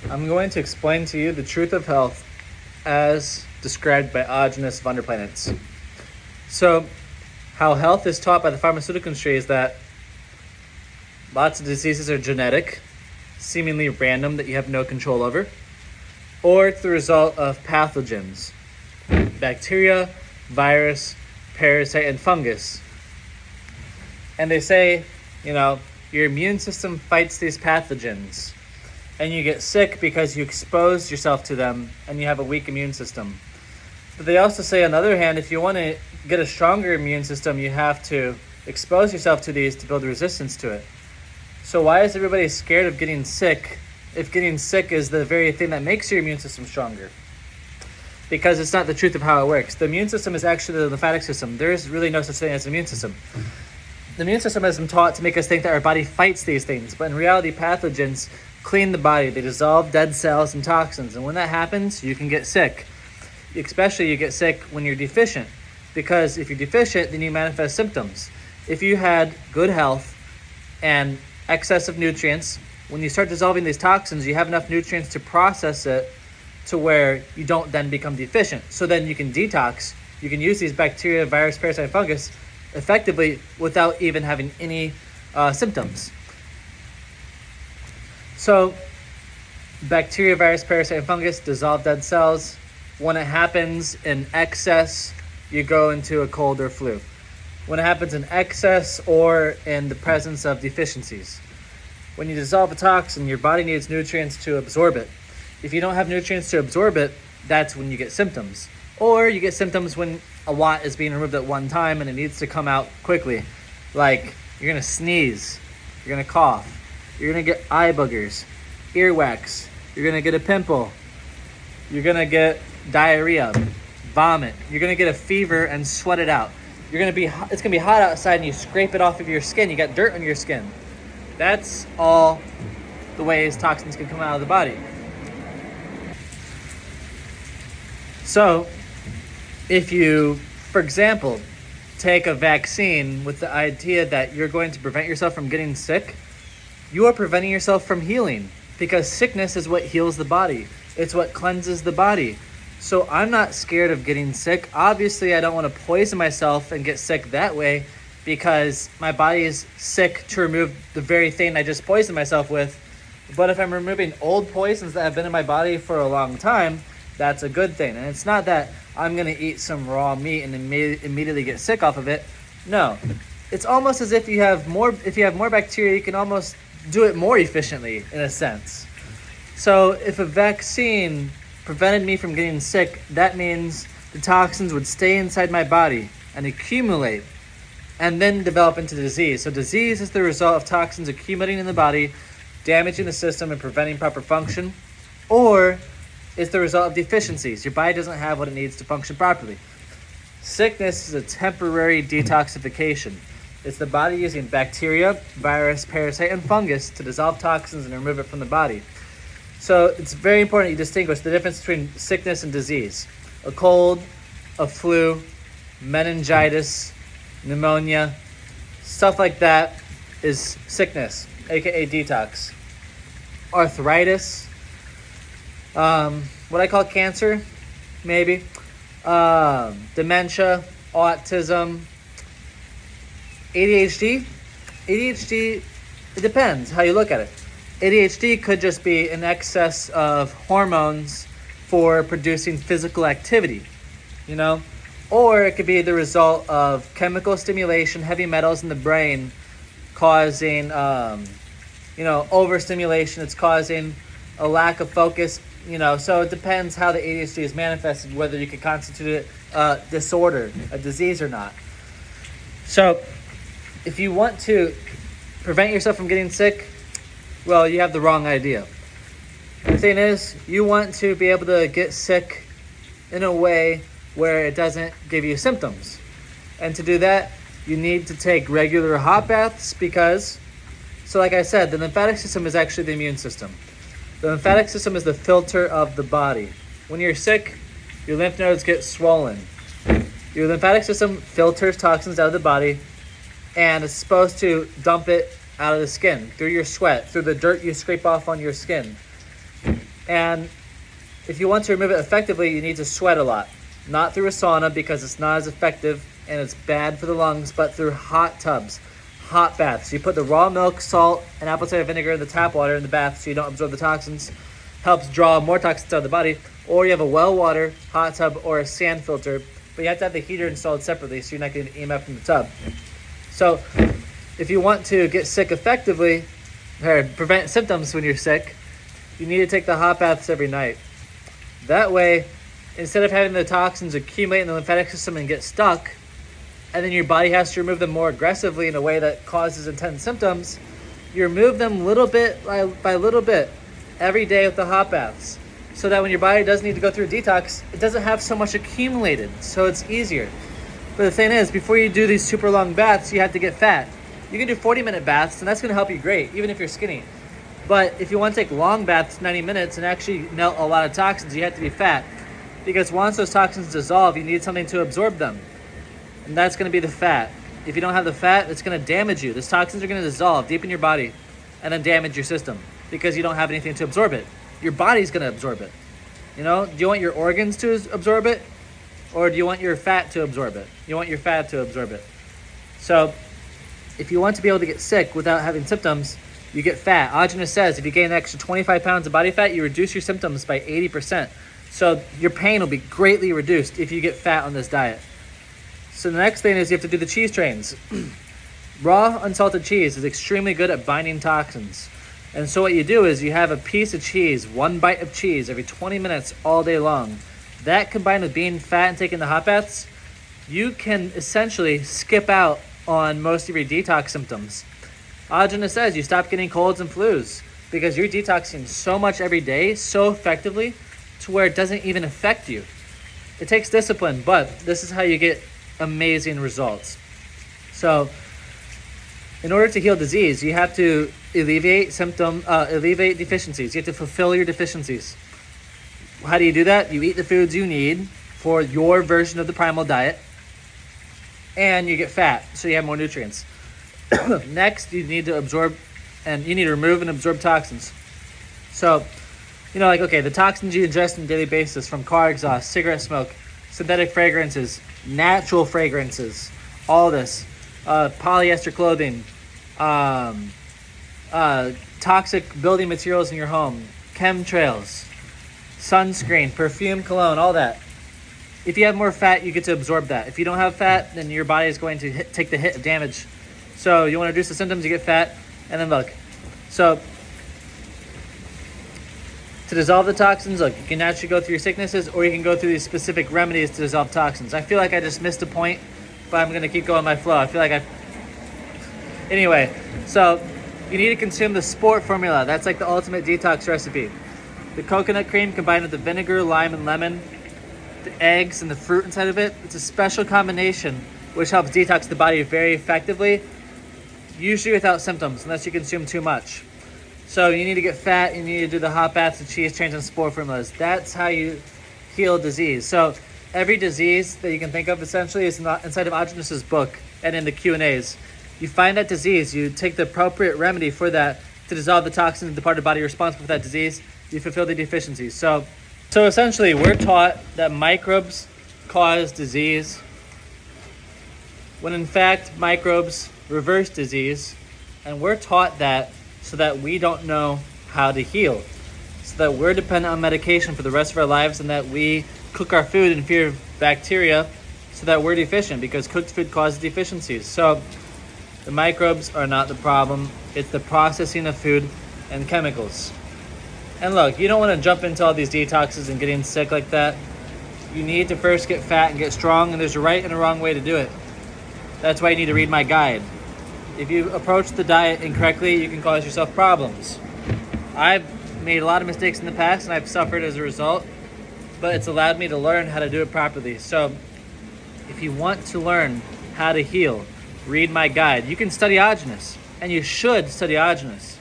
I'm going to explain to you the truth of health as described by Aajonus Vonderplanitz. So, how health is taught by the pharmaceutical industry is that lots of diseases are genetic, seemingly random, that you have no control over, or it's the result of pathogens, bacteria, virus, parasite, and fungus. And they say, your immune system fights these pathogens, and you get sick because you expose yourself to them and you have a weak immune system. But they also say, on the other hand, if you want to get a stronger immune system, you have to expose yourself to these to build resistance to it. So why is everybody scared of getting sick if getting sick is the very thing that makes your immune system stronger? Because it's not the truth of how it works. The immune system is actually the lymphatic system. There is really no such thing as an immune system. The immune system has been taught to make us think that our body fights these things, but in reality, pathogens clean the body. They dissolve dead cells and toxins, and when that happens, you can get sick. Especially you get sick when you're deficient, because if you're deficient, then you manifest symptoms. If you had good health and excess of nutrients, when you start dissolving these toxins, you have enough nutrients to process it to where you don't then become deficient. So then you can detox. You can use these bacteria, virus, parasite, and fungus effectively without even having any symptoms. So bacteria, virus, parasite, and fungus dissolve dead cells. When it happens in excess, you go into a cold or flu. When it happens in excess or in the presence of deficiencies. When you dissolve a toxin, your body needs nutrients to absorb it. If you don't have nutrients to absorb it, that's when you get symptoms. Or you get symptoms when a lot is being removed at one time and it needs to come out quickly. Like you're going to sneeze, you're going to cough, you're going to get eye boogers, earwax, you're going to get a pimple, you're going to get diarrhea, vomit, you're going to get a fever and sweat it out. It's going to be hot outside and you scrape it off of your skin. You got dirt on your skin. That's all the ways toxins can come out of the body. So, if you, for example, take a vaccine with the idea that you're going to prevent yourself from getting sick, you are preventing yourself from healing, because sickness is what heals the body. It's what cleanses the body. So I'm not scared of getting sick. Obviously, I don't want to poison myself and get sick that way, because my body is sick to remove the very thing I just poisoned myself with. But if I'm removing old poisons that have been in my body for a long time, that's a good thing. And it's not that I'm going to eat some raw meat and immediately get sick off of it. No. It's almost as if you have more bacteria, you can almost do it more efficiently in a sense. So if a vaccine prevented me from getting sick, that means the toxins would stay inside my body and accumulate and then develop into disease. So disease is the result of toxins accumulating in the body, damaging the system and preventing proper function, or it's the result of deficiencies. Your body doesn't have what it needs to function properly. Sickness is a temporary detoxification. It's the body using bacteria, virus, parasite, and fungus to dissolve toxins and remove it from the body. So it's very important you distinguish the difference between sickness and disease. A cold, a flu, meningitis, pneumonia, stuff like that is sickness, aka detox. Arthritis, what I call cancer, maybe, dementia, autism, ADHD, it depends how you look at it. ADHD could just be an excess of hormones for producing physical activity, or it could be the result of chemical stimulation, heavy metals in the brain causing, overstimulation. It's causing a lack of focus, so it depends how the ADHD is manifested, whether you could constitute it a disorder, a disease or not. So if you want to prevent yourself from getting sick, well, you have the wrong idea. The thing is, you want to be able to get sick in a way where it doesn't give you symptoms. And to do that, you need to take regular hot baths like I said, the lymphatic system is actually the immune system. The lymphatic system is the filter of the body. When you're sick, your lymph nodes get swollen. Your lymphatic system filters toxins out of the body, and it's supposed to dump it out of the skin, through your sweat, through the dirt you scrape off on your skin. And if you want to remove it effectively, you need to sweat a lot. Not through a sauna because it's not as effective and it's bad for the lungs, but through hot tubs, hot baths. You put the raw milk, salt, and apple cider vinegar in the tap water in the bath so you don't absorb the toxins. Helps draw more toxins out of the body. Or you have a well water, hot tub, or a sand filter, but you have to have the heater installed separately so you're not getting EMF from the tub. So if you want to get sick effectively, or prevent symptoms when you're sick, you need to take the hot baths every night. That way, instead of having the toxins accumulate in the lymphatic system and get stuck, and then your body has to remove them more aggressively in a way that causes intense symptoms, you remove them little bit by little bit every day with the hot baths, so that when your body does need to go through a detox, it doesn't have so much accumulated, so it's easier. But the thing is, before you do these super long baths, you have to get fat. You can do 40-minute baths, and that's going to help you great, even if you're skinny. But if you want to take long baths, 90 minutes, and actually melt a lot of toxins, you have to be fat. Because once those toxins dissolve, you need something to absorb them. And that's going to be the fat. If you don't have the fat, it's going to damage you. Those toxins are going to dissolve deep in your body and then damage your system because you don't have anything to absorb it. Your body's going to absorb it. You know, do you want your organs to absorb it? Or do you want your fat to absorb it? You want your fat to absorb it. So if you want to be able to get sick without having symptoms, you get fat. Aajonus says if you gain an extra 25 pounds of body fat, you reduce your symptoms by 80%. So your pain will be greatly reduced if you get fat on this diet. So the next thing is you have to do the cheese trains. Raw unsalted cheese is extremely good at binding toxins. And so what you do is you have a piece of cheese, one bite of cheese every 20 minutes all day long. That combined with being fat and taking the hot baths, you can essentially skip out on most of your detox symptoms. Aajonus says you stop getting colds and flus because you're detoxing so much every day, so effectively, to where it doesn't even affect you. It takes discipline, but this is how you get amazing results. So in order to heal disease, you have to alleviate deficiencies. You have to fulfill your deficiencies. How do you do that? You eat the foods you need for your version of the primal diet, and you get fat, so you have more nutrients. Next, you need to absorb, and you need to remove and absorb toxins. So, you know, like, okay, the toxins you ingest on a daily basis from car exhaust, cigarette smoke, synthetic fragrances, natural fragrances, all this, polyester clothing, toxic building materials in your home, chemtrails, sunscreen, perfume, cologne, all that. If you have more fat, you get to absorb that. If you don't have fat, then your body is going to take the hit of damage. So you want to reduce the symptoms, you get fat, and then look. So to dissolve the toxins, look, you can naturally go through your sicknesses, or you can go through these specific remedies to dissolve toxins. I feel like I just missed a point, but I'm going to keep going my flow. I feel like Anyway, so you need to consume the sport formula. That's like the ultimate detox recipe. The coconut cream combined with the vinegar, lime, and lemon, the eggs, and the fruit inside of it. It's a special combination which helps detox the body very effectively, usually without symptoms, unless you consume too much. So you need to get fat, you need to do the hot baths, the cheese trains, and spore formulas. That's how you heal disease. So every disease that you can think of essentially is inside of Aajonus's book and in the Q&As. You find that disease, you take the appropriate remedy for that to dissolve the toxins in the part of the body responsible for that disease, you fulfill the deficiencies. So essentially we're taught that microbes cause disease, when in fact microbes reverse disease, and we're taught that so that we don't know how to heal, so that we're dependent on medication for the rest of our lives, and that we cook our food in fear of bacteria so that we're deficient, because cooked food causes deficiencies. So the microbes are not the problem, it's the processing of food and chemicals. And look, you don't want to jump into all these detoxes and getting sick like that. You need to first get fat and get strong, and there's a right and a wrong way to do it. That's why you need to read my guide. If you approach the diet incorrectly, you can cause yourself problems. I've made a lot of mistakes in the past, and I've suffered as a result, but it's allowed me to learn how to do it properly. So if you want to learn how to heal, read my guide. You can study Aajonus, and you should study Aajonus,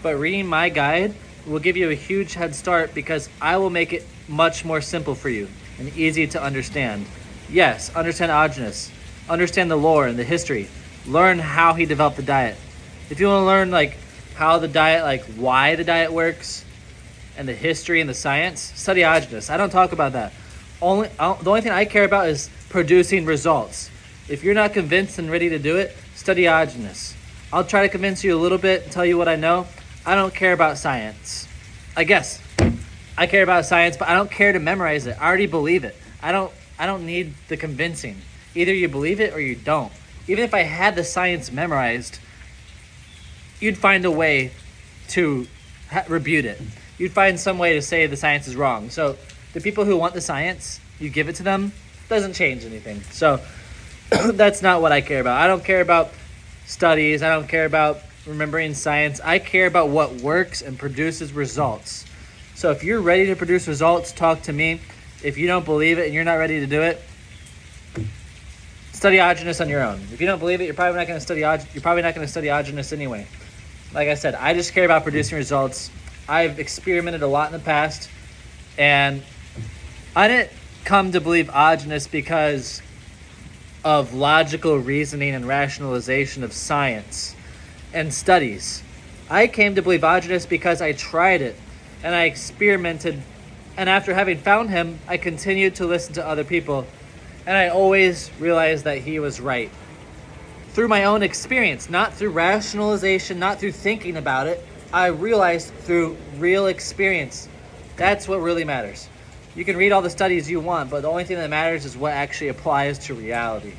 but reading my guide will give you a huge head start, because I will make it much more simple for you and easy to understand. Yes, understand Aajonus, understand the lore and the history, learn how he developed the diet. If you want to learn like how the diet, like why the diet works, and the history and the science, study Aajonus. I don't talk about that. The only thing I care about is producing results. If you're not convinced and ready to do it, study Aajonus. I'll try to convince you a little bit and tell you what I know. I don't care about science. I guess I care about science, but I don't care to memorize it. I already believe it. I don't need the convincing. Either you believe it or you don't. Even if I had the science memorized, you'd find a way to rebuke it. You'd find some way to say the science is wrong. So the people who want the science, you give it to them, doesn't change anything. So that's not what I care about. I don't care about studies. I don't care about remembering science. I care about what works and produces results. So if you're ready to produce results, talk to me. If you don't believe it and you're not ready to do it, study Aajonus on your own. If you don't believe it, you're probably not going to study Aajonus anyway. Like I said, I just care about producing results. I've experimented a lot in the past, and I didn't come to believe Aajonus because of logical reasoning and rationalization of science and studies. I came to believe Aajonus because I tried it and I experimented, and after having found him, I continued to listen to other people, and I always realized that he was right. Through my own experience, not through rationalization, not through thinking about it, I realized through real experience. That's what really matters. You can read all the studies you want, but the only thing that matters is what actually applies to reality.